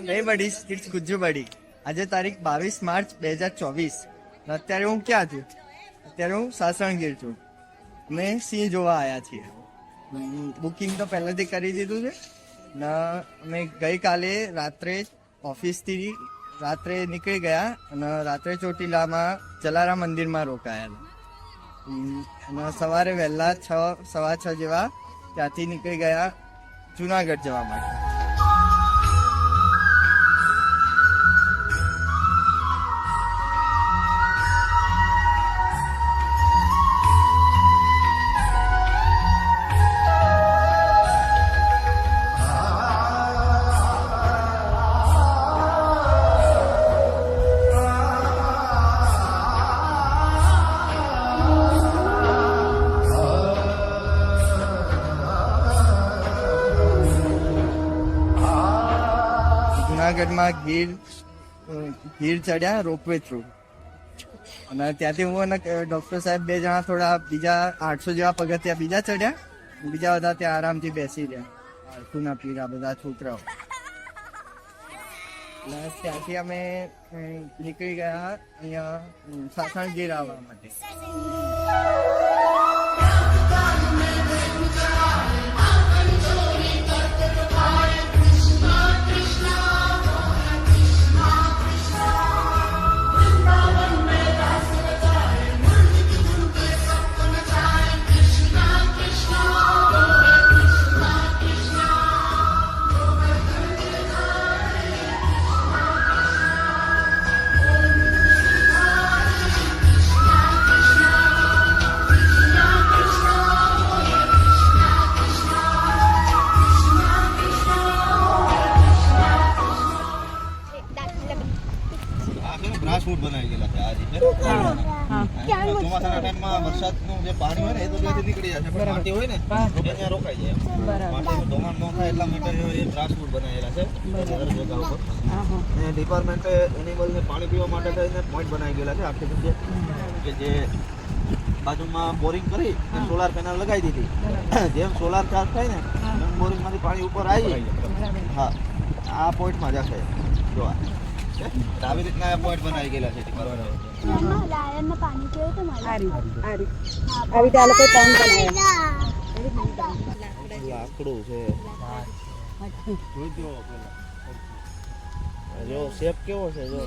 નહીં બડી, ઇટ્સ ગુજ્જુ બડી. આજે તારીખ 22 માર્ચ 2024. અત્યારે હું ક્યાં છું? અત્યારે હું સાસણગીર છું. મેં સિંહ જોવા આવ્યા છીએ. બુકિંગ તો પહેલેથી કરી દીધું છે ને. અમે ગઈકાલે રાત્રે ઓફિસથી રાત્રે નીકળી ગયા અને રાત્રે ચોટીલામાં જલારામ મંદિરમાં રોકાયા અને સવારે વહેલા 6, સવા 6 જેવા ત્યાંથી નીકળી ગયા જુનાગઢ જવા માટે. જુનાગઢમાં ગીર ચડ્યા રોપવે થ્રુ અને ત્યાંથી હું અને ડૉક્ટર સાહેબ 2 જણા થોડા બીજા 800 જેવા પગથિયા બીજા ચડ્યા. બીજા બધા ત્યાં આરામથી બેસી રહ્યા, આરખુના પીરા બધા છોકરાઓ. ત્યાંથી અમે નીકળી ગયા અહીંયા સાસણગીર આવવા માટે. બનાવી ગયેલા છે આજે ચોમાસાના ટાઈમમાં વરસાદનું જે પાણી હોય ને એ તો ત્યાંથી નીકળી જશે, પણ માટી હોય ને ત્યાં રોકાઈ જાય. માટીનું ધોવાણ ન થાય એટલા માટે એ ટ્રાન્સપોર્ટ બનાવેલા છે જગ્યા ઉપર. ડિપાર્ટમેન્ટે એનિમલને પાણી પીવા માટે થઈને પોઈન્ટ બનાવી ગયેલા છે આખી જગ્યાએ, કે જે બાજુમાં બોરિંગ કરી સોલાર પેનલ લગાવી દીધી. જેમ સોલાર ચાર્જ થાય ને એમ બોરિંગમાંથી પાણી ઉપર આવી. હા, આ પોઈન્ટમાં જશે જોવા. આવી રીતના પોઈન્ટ બનાવી ગયેલા છે. પાણી કેવું તો લાકડું છે જો શેપ કેવો છે જો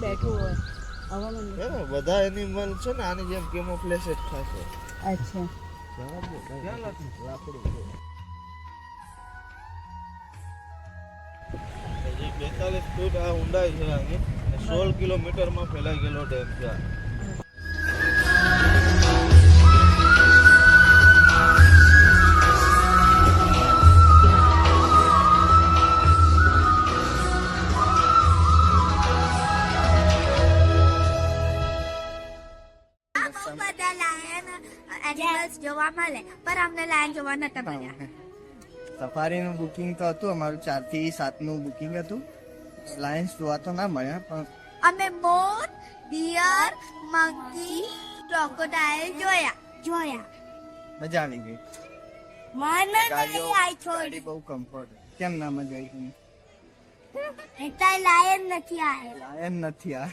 બેઠું હોય બધા એનિમલ છે ને આની જેમ કેમોફ્લેજ જ થશે. અચ્છા, લાકડું છે. 42 ફૂટ આ ઊંડાઈ છે આની. 16 કિલોમીટરમાં ફેલાઈ ગયેલો ડેમ છે. જોવા મળે પણ અમને લાયન જોવા નતા મળ્યા. સફારીનું બુકિંગ તો હતું અમારું, 4 થી 7 નું બુકિંગ હતું. લાયન્સ જોવા તો ના મળ્યા પણ અમે મોર, ડિયર, મંકી, ક્રોકોડાઇલ જોયા. મજા આવી ગઈ. મને નહીં આઈ ગાડી બહુ કમ્ફર્ટ. કેમ ના મજા આવી? એટલે લાયન નથી આયા. લાયન નથી આ.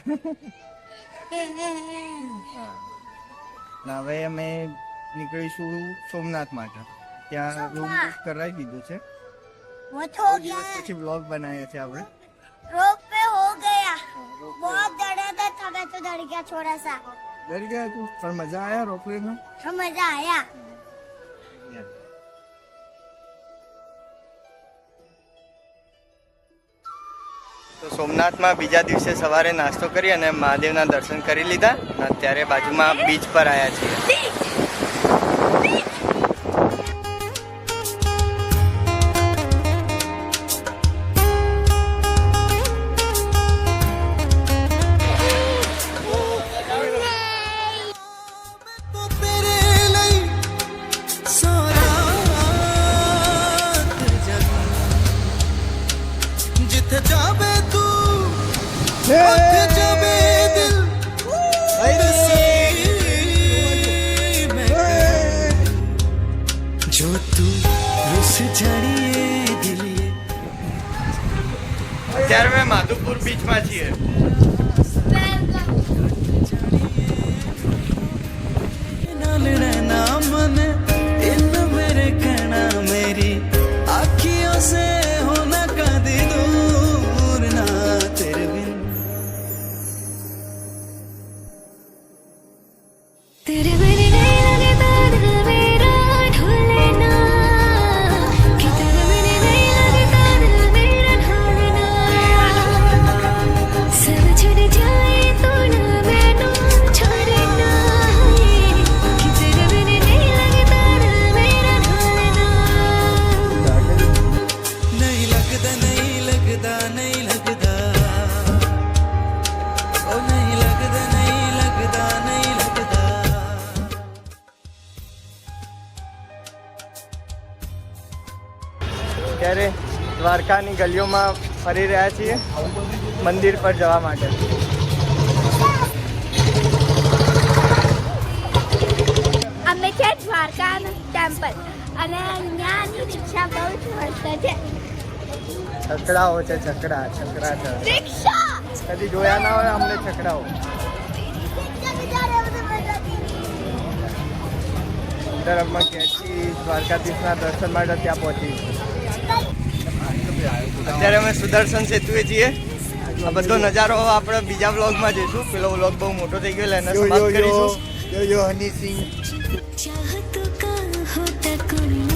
હવે અમે નીકળીશું સોમનાથ માટે. ત્યાં રૂમ બુક કરાવી દીધું છે. પછી બ્લોગ બનાવ્યા છે આપણે. रोप पे हो गया, बहुत डरा था तो डर गया थोड़ा सा. डर गया तू? पर मजा आया रोपवे में? हाँ, मजा आया. તો સોમનાથમાં બીજા દિવસે સવારે નાસ્તો કરી અને મહાદેવના દર્શન કરી લીધા. અત્યારે બાજુમાં બીચ પર આવ્યા છીએ. અત્યારે અમે માધુપુર બીચમાં છીએ. तेरे मेरे नहीं लगता दिल मेरा ढोलना कि तेरे मेरे नहीं लगता दिल मेरा ढोलना सब छूट जाए तो ना मैनू छोड़ना कि तेरे मेरे नहीं लगता दिल मेरा ढोलना नहीं लगता नहीं लगता नहीं लगता ओ नहीं लगता नहीं लगता नहीं लगता ત્યારે દ્વારકાની ગલીઓમાં ફરી રહ્યા છીએ મંદિર પર જવા માટે. અમે છે દ્વારકા ટેમ્પલ અને અહીંયાની રિક્ષા બહુ જ મસ્ત છે. છકડાઓ છે, છકડા છકડા છે. રિક્ષા કદી જોયા ના હોય અમને છકડાઓ. ધરમમાં ક્યાંથી દ્વારકાધીશના દર્શન માટે ત્યાં પહોંચી. અત્યારે અમે સુદર્શન સેતુએ છીએ. આ બધો નજારો આપણે બીજા વ્લોગમાં જઈશું. પેલો વ્લોગ બહુ મોટો થઈ ગયો એટલે એને સમાપ્ત કરીશું. चाहत का होता कोई